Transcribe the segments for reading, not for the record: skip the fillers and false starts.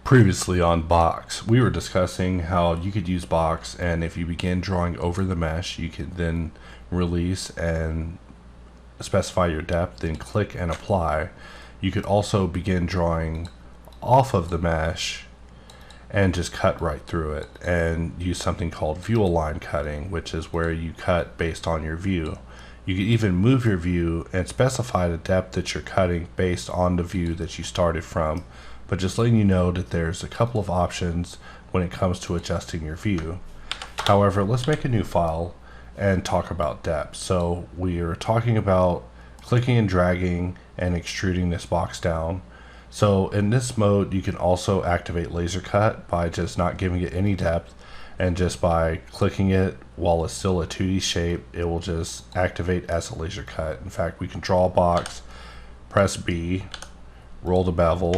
Previously on Box, we were discussing how you could use Box, and if you begin drawing over the mesh, you could then release and specify your depth, then click and apply. You could also begin drawing off of the mesh and just cut right through it and use something called view align cutting, which is where you cut based on your view. You could even move your view and specify the depth that you're cutting based on the view that you started from. But just letting you know that there's a couple of options when it comes to adjusting your view. However, let's make a new file and talk about depth. So we are talking about clicking and dragging and extruding this box down. So in this mode, you can also activate laser cut by just not giving it any depth, and just by clicking it while it's still a 2D shape, it will just activate as a laser cut. In fact, we can draw a box, press B, roll the bevel,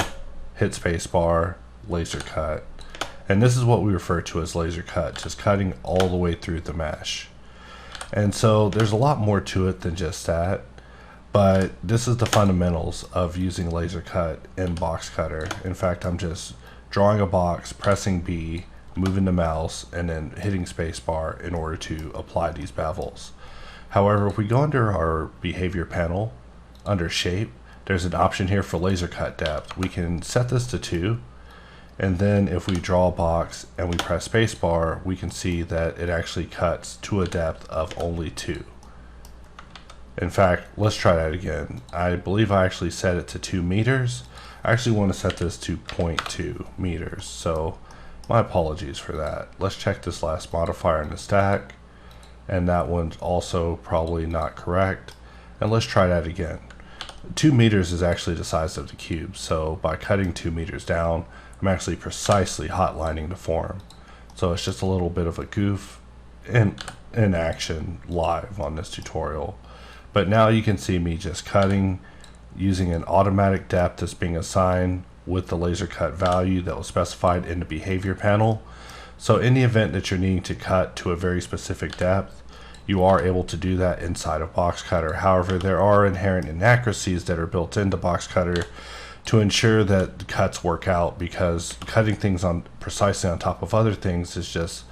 hit spacebar, laser cut. And this is what we refer to as laser cut, just cutting all the way through the mesh. And so there's a lot more to it than just that, but this is the fundamentals of using laser cut in boxcutter. In fact, I'm just drawing a box, pressing B, moving the mouse, and then hitting spacebar in order to apply these bevels. However, if we go under our behavior panel, under shape, there's an option here for laser cut depth. We can set this to 2, and then if we draw a box and we press spacebar, we can see that it actually cuts to a depth of only 2. In fact, let's try that again. I believe I actually set it to 2 meters. I actually want to set this to 0.2 meters, so my apologies for that. Let's check this last modifier in the stack, and that one's also probably not correct. And let's try that again. 2 meters is actually the size of the cube, so by cutting 2 meters down, I'm actually precisely hotlining the form. So it's just a little bit of a goof in action live on this tutorial. But now you can see me just cutting using an automatic depth that's being assigned with the laser cut value that was specified in the behavior panel. So in the event that you're needing to cut to a very specific depth, you are able to do that inside of boxcutter. However, there are inherent inaccuracies that are built into boxcutter to ensure that the cuts work out, because cutting things on precisely on top of other things is just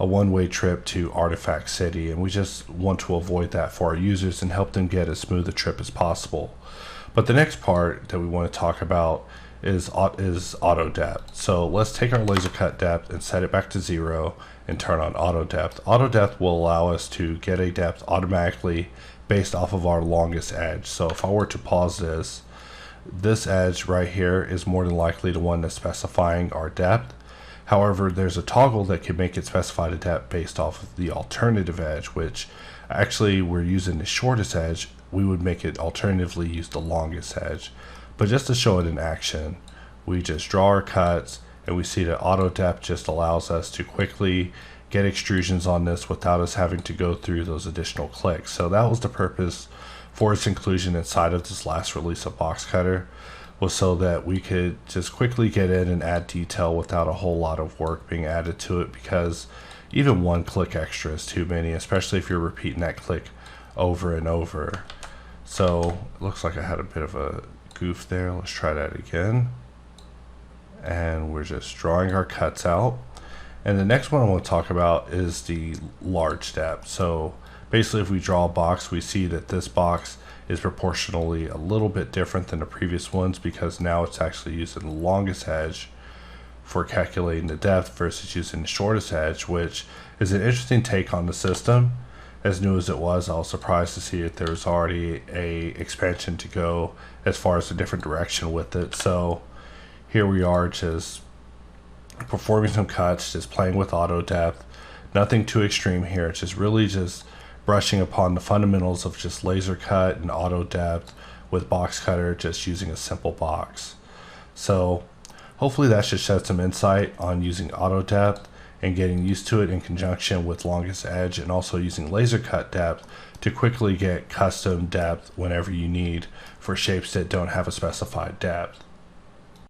a one-way trip to Artifact City, and we just want to avoid that for our users and help them get as smooth a trip as possible. But the next part that we want to talk about is auto depth. So let's take our laser cut depth and set it back to 0 and turn on auto depth. Auto depth will allow us to get a depth automatically based off of our longest edge. So if I were to pause this edge right here is more than likely the one that's specifying our depth. However, there's a toggle that can make it specify the depth based off of the alternative edge, which actually we're using the shortest edge. We would make it alternatively use the longest edge. But just to show it in action, we just draw our cuts, and we see that auto depth just allows us to quickly get extrusions on this without us having to go through those additional clicks. So that was the purpose for its inclusion inside of this last release of boxcutter, was so that we could just quickly get in and add detail without a whole lot of work being added to it, because even one click extra is too many, especially if you're repeating that click over and over. So it looks like I had a bit of a goof there. Let's try that again. And we're just drawing our cuts out. And the next one I want to talk about is the large depth. So basically, if we draw a box, we see that this box is proportionally a little bit different than the previous ones, because now it's actually using the longest edge for calculating the depth versus using the shortest edge, which is an interesting take on the system. As new as it was, I was surprised to see that there was already a expansion to go as far as a different direction with it. So here we are, just performing some cuts, just playing with auto depth. Nothing too extreme here. It's just really just brushing upon the fundamentals of just laser cut and auto depth with boxcutter, just using a simple box. So hopefully that should shed some insight on using auto depth and getting used to it in conjunction with longest edge, and also using laser cut depth to quickly get custom depth whenever you need for shapes that don't have a specified depth.